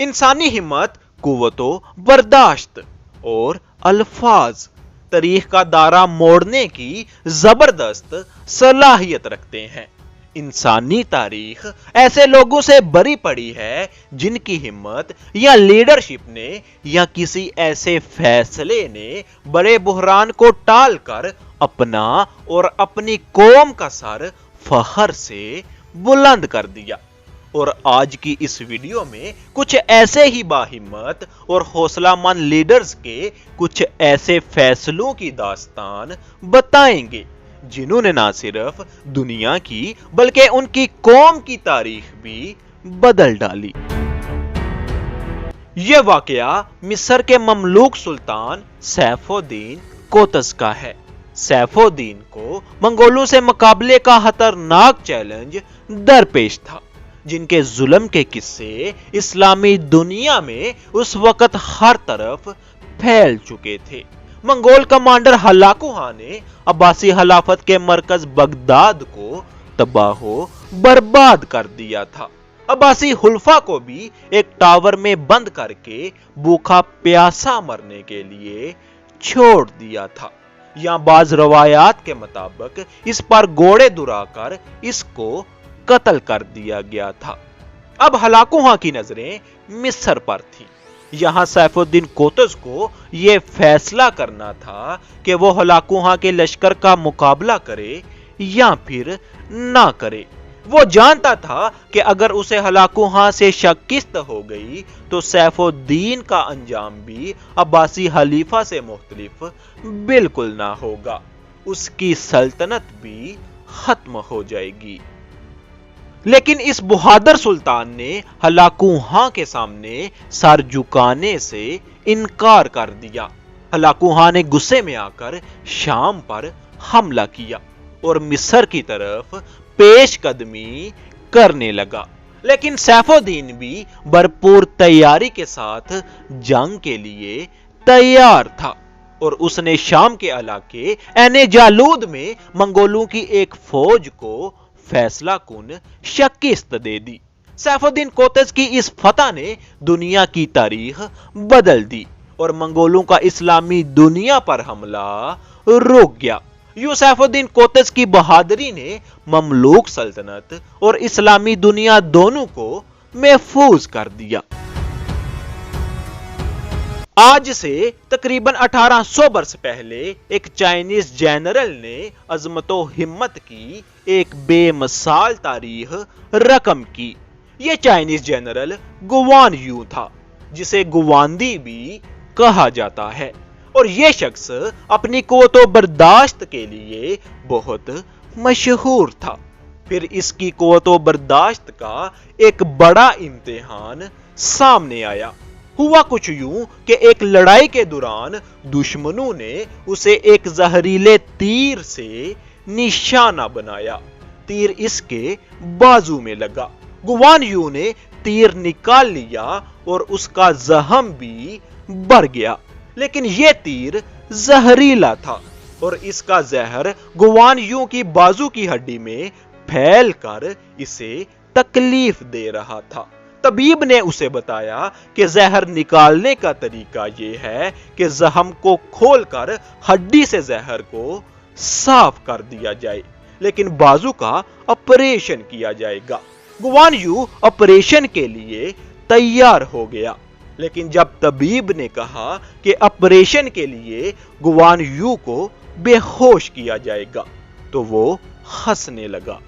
इंसानी हिम्मत, कुव्वतो बर्दाश्त और अल्फाज तारीख का दायरा मोड़ने की जबरदस्त सलाहियत रखते हैं। इंसानी तारीख ऐसे लोगों से भरी पड़ी है जिनकी हिम्मत या लीडरशिप ने या किसी ऐसे फैसले ने बड़े बुहरान को टालकर अपना और अपनी कौम का सर फखर से बुलंद कर दिया। और आज की इस वीडियो में कुछ ऐसे ही बाहिम्मत और हौसलामंद लीडर्स के कुछ ऐसे फैसलों की दास्तान बताएंगे जिन्होंने ना सिर्फ दुनिया की बल्कि उनकी कौम की तारीख भी बदल डाली। यह वाकया मिस्र के ममलूक सुल्तान सैफुद्दीन कोतस का है। सैफुद्दीन को मंगोलों से मुकाबले का खतरनाक चैलेंज दरपेश था, जिनके जुल्म के किस्से इस्लामी दुनिया में उस वक्त हर तरफ फैल चुके थे। मंगोल कमांडर हलाकू खां ने अब्बासी खिलाफत के मरकज बगदाद को तबाहो बर्बाद कर दिया था। अब्बासी हुल्फा को भी एक टावर में बंद करके भूखा प्यासा मरने के लिए छोड़ दिया था। या बाज रवायात के मुताबिक इस पर घोड़े दुराकर इसको कत्ल कर दिया गया था। अब हलाकू खां की नजरें मिस्र पर थी। यहां सैफुद्दीन कोतस को यह फैसला करना था कि वो हलाकू खां के लश्कर का मुकाबला करे या फिर ना करे। वो जानता था कि अगर उसे हलाकू खां से शिकस्त हो गई तो सैफुद्दीन का अंजाम भी अब्बासी खलीफा से मुख्तलिफ बिल्कुल ना होगा, उसकी सल्तनत भी खत्म हो जाएगी। लेकिन इस बहादुर सुल्तान ने हलाकू खां के सामने सर झुकाने से इनकार कर दिया। हलाकू खां ने गुस्से में आकर शाम पर हमला किया और मिस्र की तरफ पेशकदमी करने लगा। लेकिन सैफुद्दीन भी भरपूर तैयारी के साथ जंग के लिए तैयार था और उसने शाम के इलाके एने जालूद में मंगोलों की एक फौज को फैसला कुन शिकस्त दे दी। सैफुद्दीन कोतस की इस फतह ने दुनिया की तारीख बदल दी और मंगोलों का इस्लामी दुनिया पर हमला रुक गया। यूं सैफुद्दीन कोतस की बहादुरी ने ममलूक सल्तनत और इस्लामी दुनिया दोनों को महफूज कर दिया। आज से तकरीबन 1800 वर्ष पहले एक चाइनीज जनरल ने अजमतो हिम्मत की एक बेमिसाल तारीख रकम की। यह चाइनीज जनरल गुवान यू था, जिसे गुवांदी भी कहा जाता है, और यह शख्स अपनी क़ुव्वतो बर्दाश्त के लिए बहुत मशहूर था। फिर इसकी क़ुव्वतो बर्दाश्त का एक बड़ा इम्तिहान सामने आया। हुआ कुछ यूं कि एक लड़ाई के दौरान दुश्मनों ने उसे एक जहरीले तीर से निशाना बनाया। तीर इसके बाजू में लगा। गुवान यू ने तीर निकाल लिया और उसका जख्म भी बढ़ गया, लेकिन यह तीर जहरीला था और इसका जहर गुवान यू की बाजू की हड्डी में फैलकर इसे तकलीफ दे रहा था। तबीब ने उसे बताया कि जहर निकालने का तरीका यह है कि जख्म को खोलकर हड्डी से जहर को साफ कर दिया जाए, लेकिन बाजू का ऑपरेशन किया जाएगा। गुवान यू ऑपरेशन के लिए तैयार हो गया, लेकिन जब तबीब ने कहा कि ऑपरेशन के लिए गुवान यू को बेहोश किया जाएगा तो वो हंसने लगा।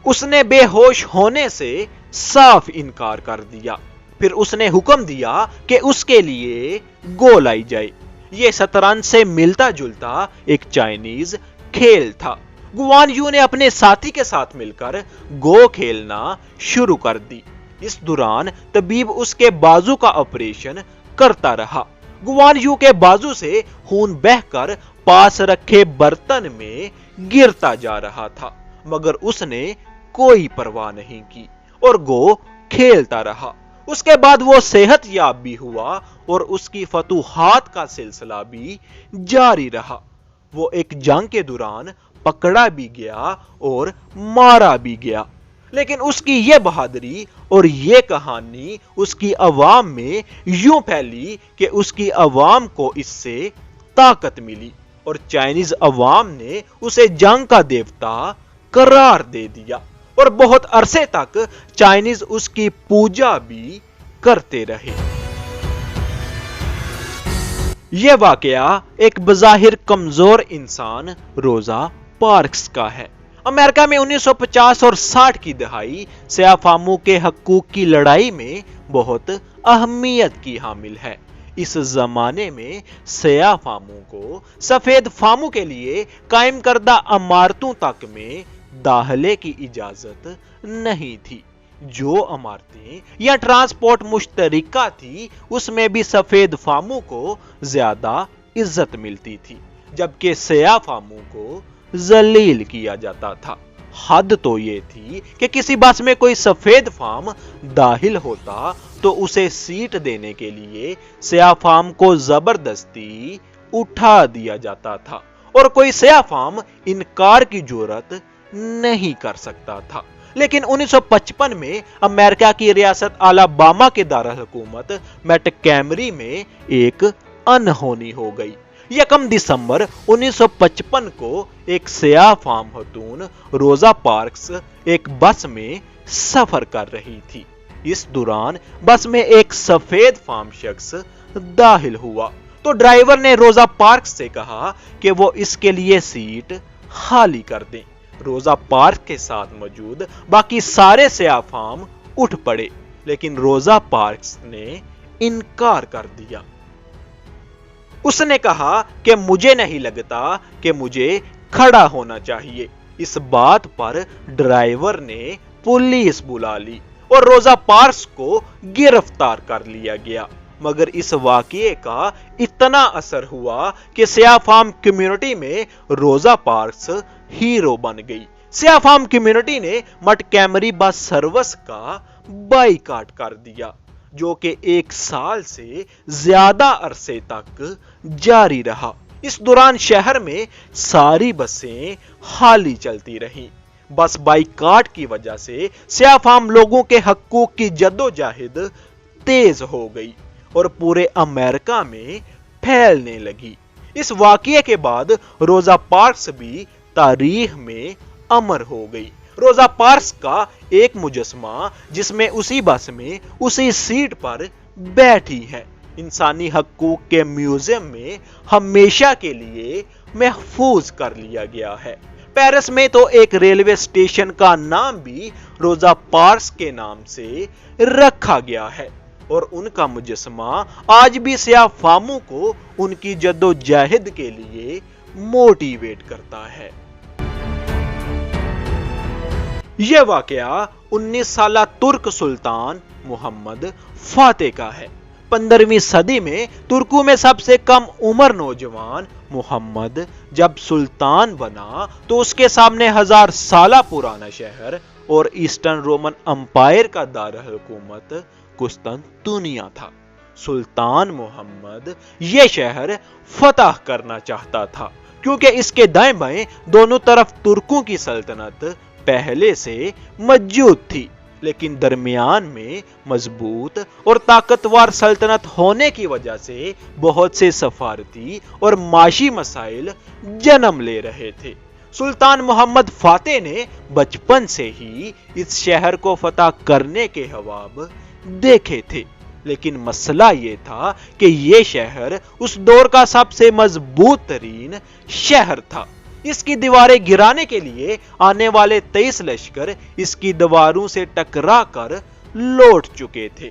उसने बेहोश होने से साफ इनकार कर दिया। फिर उसने हुक्म दिया कि उसके लिए गो लाई जाए। यह शतरंज से मिलता जुलता एक चाइनीज खेल था। गुवान यू ने अपने साथी के साथ मिलकर गो खेलना शुरू कर दी। इस दौरान तबीब उसके बाजू का ऑपरेशन करता रहा। गुवान यू के बाजू से खून बहकर पास रखे बर्तन में गिरता जा रहा था, मगर उसने कोई परवाह नहीं की और गो खेलता रहा। उसके बाद वो सेहतयाब भी हुआ और उसकी फतूहात का सिलसिला भी जारी रहा। वो एक जंग के दौरान पकड़ा भी गया और मारा भी गया, لیکن اس کی یہ بہادری اور یہ کہانی اس کی عوام میں یوں پھیلی کہ اس کی عوام کو اس سے طاقت ملی اور چائنیز عوام نے اسے جنگ کا دیوتا قرار دے دیا اور بہت عرصے تک چائنیز اس کی پوجا بھی کرتے رہے۔ یہ واقعہ ایک بظاہر کمزور انسان روزا پارکس کا ہے۔ امریکہ میں 1950 اور 60 کی دہائی سیاہ فاموں کے حقوق کی لڑائی میں بہت اہمیت کی حامل ہے۔ اس زمانے میں سیاہ فاموں کو سفید فاموں کے لیے قائم کردہ عمارتوں تک میں داخلے کی اجازت نہیں تھی۔ جو عمارتیں یا ٹرانسپورٹ مشترکہ تھی اس میں بھی سفید فاموں کو زیادہ عزت ملتی تھی، جبکہ سیاہ فاموں کو ذلیل کیا جاتا تھا۔ حد تو یہ تھی کہ کسی بس میں کوئی سفید فام داخل ہوتا تو اسے سیٹ دینے کے لیے سیاہ فام کو زبردستی اٹھا دیا جاتا تھا اور کوئی سیاہ فام انکار کی جرات نہیں کر سکتا تھا۔ لیکن 1955 میں امریکہ کی ریاست الاباما کے دارالحکومت میٹکیمری میں ایک انہونی ہو گئی۔ 1 دسمبر 1955 کو ایک سیاہ فام خاتون روزا پارکس ایک بس میں سفر کر رہی تھی۔ اس دوران بس میں ایک سفید فام شخص داخل ہوا تو ڈرائیور نے روزا پارکس سے کہا کہ وہ اس کے لیے سیٹ خالی کر دیں۔ روزا پارکس کے ساتھ موجود باقی سارے سیاہ فام اٹھ پڑے، لیکن روزا پارکس نے انکار کر دیا۔ اس نے کہا کہ مجھے نہیں لگتا کہ مجھے کھڑا ہونا چاہیے۔ اس بات پر ڈرائیور نے پولیس بلا لی اور روزا پارکس کو گرفتار کر لیا گیا، مگر اس واقعے کا اتنا اثر ہوا کہ سیاہ فام کمیونٹی میں روزا پارکس ہیرو بن گئی۔ سیاہ فام کمیونٹی نے مٹکیمری بس سروس کا بائیکاٹ کر دیا، جو کہ 1 سال سے زیادہ عرصے تک جاری رہا۔ اس دوران شہر میں ساری بسیں خالی چلتی رہیں۔ بس بائیکاٹ کی وجہ سے سیاہ فام لوگوں کے حقوق کی جدوجہد تیز ہو گئی اور پورے امریکہ میں پھیلنے لگی۔ اس واقعے کے بعد روزا پارکس بھی تاریخ میں امر ہو گئی۔ روزا پارکس کا ایک مجسمہ جس میں اسی بس میں اسی سیٹ پر بیٹھی ہے، انسانی حقوق کے میوزیم میں ہمیشہ کے لیے محفوظ کر لیا گیا ہے۔ پیرس میں تو ایک ریلوے اسٹیشن کا نام بھی روزا پارکس کے نام سے رکھا گیا ہے اور ان کا مجسمہ آج بھی سیاہ فاموں کو ان کی جدوجہد کے لیے موٹیویٹ کرتا ہے۔ یہ واقعہ 19 سالہ ترک سلطان محمد فاتح کا ہے۔ 15ویں صدی میں ترکوں میں سب سے کم عمر نوجوان محمد جب سلطان بنا تو اس کے سامنے 1000 سالہ پرانا شہر اور ایسٹرن رومن امپائر کا دارالحکومت قسطنطنیہ تھا۔ سلطان محمد یہ شہر فتح کرنا چاہتا تھا کیونکہ اس کے دائیں بائیں دونوں طرف ترکوں کی سلطنت پہلے سے موجود تھی، لیکن درمیان میں مضبوط اور طاقتور سلطنت ہونے کی وجہ سے بہت سے سفارتی اور معاشی مسائل جنم لے رہے تھے۔ سلطان محمد فاتح نے بچپن سے ہی اس شہر کو فتح کرنے کے خواب دیکھے تھے، لیکن مسئلہ یہ تھا کہ یہ شہر اس دور کا سب سے مضبوط ترین شہر تھا۔ اس کی دیواریں گرانے کے لیے آنے والے 23 لشکر اس کی دیواروں سے ٹکرا کر لوٹ چکے تھے،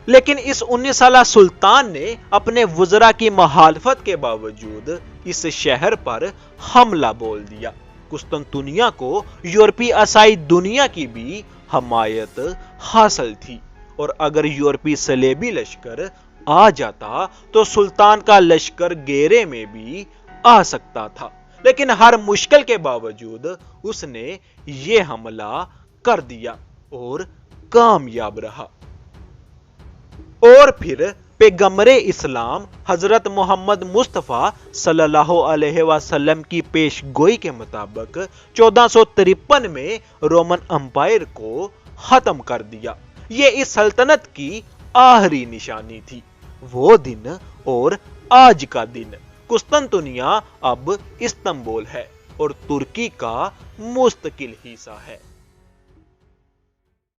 لیکن اس 19 سالہ سلطان نے اپنے وزراء کی مخالفت کے باوجود اس شہر پر حملہ بول دیا۔ قسطنطنیہ کو یورپی عیسائی دنیا کی بھی حمایت حاصل تھی اور اگر یورپی صلیبی لشکر آ جاتا تو سلطان کا لشکر گھیرے میں بھی آ سکتا تھا، لیکن ہر مشکل کے باوجود اس نے یہ حملہ کر دیا اور کامیاب رہا۔ اور پھر पैगंबर इस्लाम हजरत मोहम्मद मुस्तफ़ा सल्लल्लाहु अलैहि वसल्लम की पेशगोई के मुताबिक 1453 में रोमन अंपायर को खत्म कर दिया। ये इस सल्तनत की आखिरी निशानी थी। वो दिन और आज का दिन कुस्तुनतुनिया अब इस्तांबुल है और तुर्की का मुस्तकिल हिस्सा है।